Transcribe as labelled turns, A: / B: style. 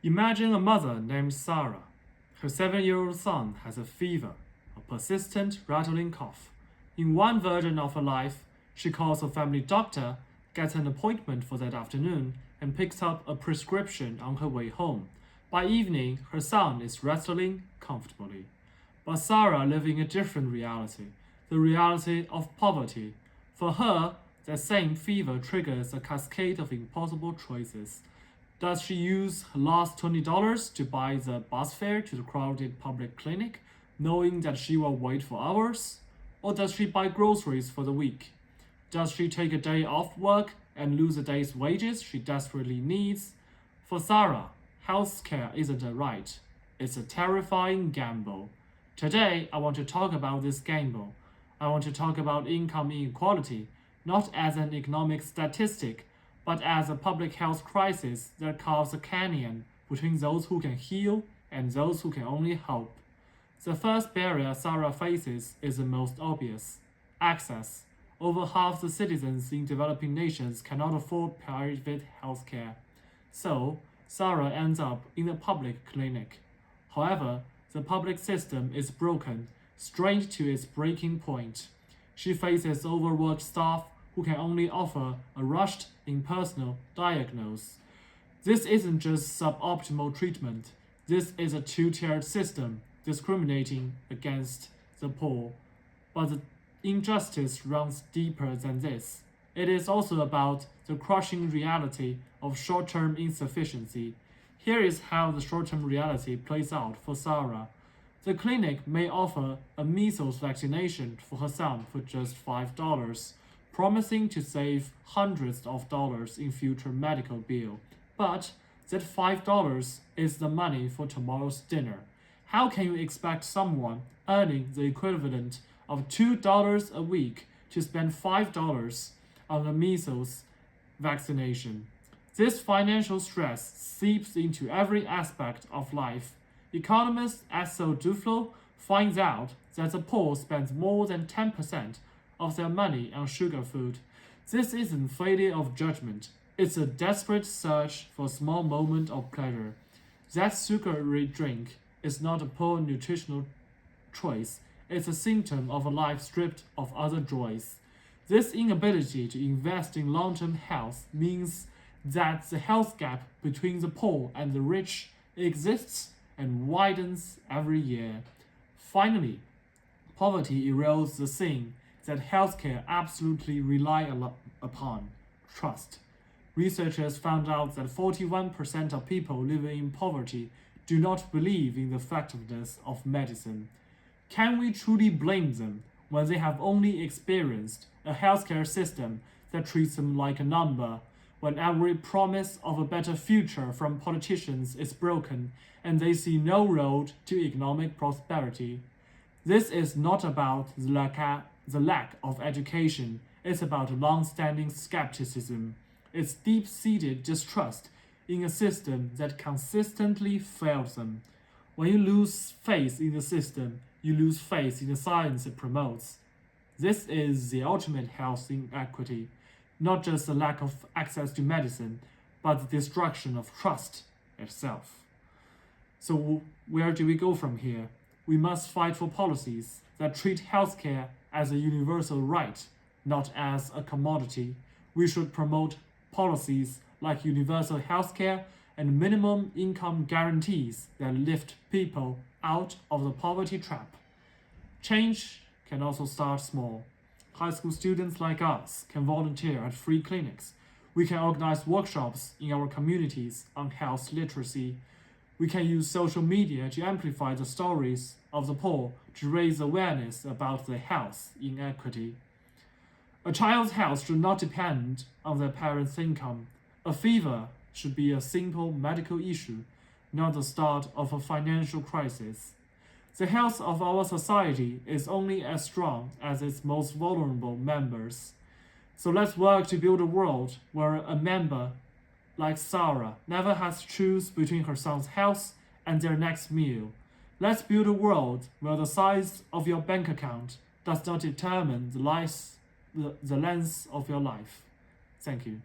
A: Imagine a mother named Sarah. Her 7-year-old son has a fever, a persistent rattling cough. In one version of her life, she calls a family doctor, gets an appointment for that afternoon, and picks up a prescription on her way home. By evening, her son is wrestling comfortably. But Sarah lives in a different reality, the reality of poverty. For her, that same fever triggers a cascade of impossible choices. Does she use her last $20 to buy the bus fare to the crowded public clinic, knowing that she will wait for hours? Or does she buy groceries for the week? Does she take a day off work and lose a day's wages she desperately needs? For Sarah, healthcare isn't a right. It's a terrifying gamble. Today, I want to talk about this gamble. I want to talk about income inequality, not as an economic statistic, but as a public health crisis that carves a canyon between those who can heal and those who can only hope. The first barrier Sarah faces is the most obvious: access. Over half the citizens in developing nations cannot afford private health care. So, Sarah ends up in a public clinic. However, the public system is broken, strained to its breaking point. She faces overworked staff who can only offer a rushed, impersonal diagnosis. This isn't just suboptimal treatment. This is a two-tiered system discriminating against the poor. But the injustice runs deeper than this. It is also about the crushing reality of short-term insufficiency. Here is how the short-term reality plays out for Sarah. The clinic may offer a measles vaccination for her son for just $5, promising to save hundreds of dollars in future medical bill. But that $5 is the money for tomorrow's dinner. How can you expect someone earning the equivalent of $2 a week to spend $5 on a measles vaccination? This financial stress seeps into every aspect of life. Economist Axel Duflo finds out that the poor spend more than 10% of their money on sugar food. This isn't failure of judgment. It's a desperate search for a small moment of pleasure. That sugary drink is not a poor nutritional choice. It's a symptom of a life stripped of other joys. This inability to invest in long-term health means that the health gap between the poor and the rich exists and widens every year. Finally, poverty erodes the thing that healthcare absolutely rely upon: trust. Researchers found out that 41% of people living in poverty do not believe in the effectiveness of medicine. Can we truly blame them when they have only experienced a healthcare system that treats them like a number, when every promise of a better future from politicians is broken and they see no road to economic prosperity? This is not about the lack of education. It's about long-standing skepticism. It's deep-seated distrust in a system that consistently fails them. When you lose faith in the system, you lose faith in the science it promotes. This is the ultimate health inequity, not just the lack of access to medicine, but the destruction of trust itself. So where do we go from here? We must fight for policies that treat healthcare as a universal right, not as a commodity. We should promote policies like universal healthcare and minimum income guarantees that lift people out of the poverty trap. Change can also start small. High school students like us can volunteer at free clinics. We can organize workshops in our communities on health literacy. We can use social media to amplify the stories of the poor to raise awareness about the health inequity. A child's health should not depend on their parents' income. A fever should be a simple medical issue, not the start of a financial crisis. The health of our society is only as strong as its most vulnerable members. So let's work to build a world where a member like Sarah never has to choose between her son's health and their next meal. Let's build a world where the size of your bank account does not determine the length of your life. Thank you.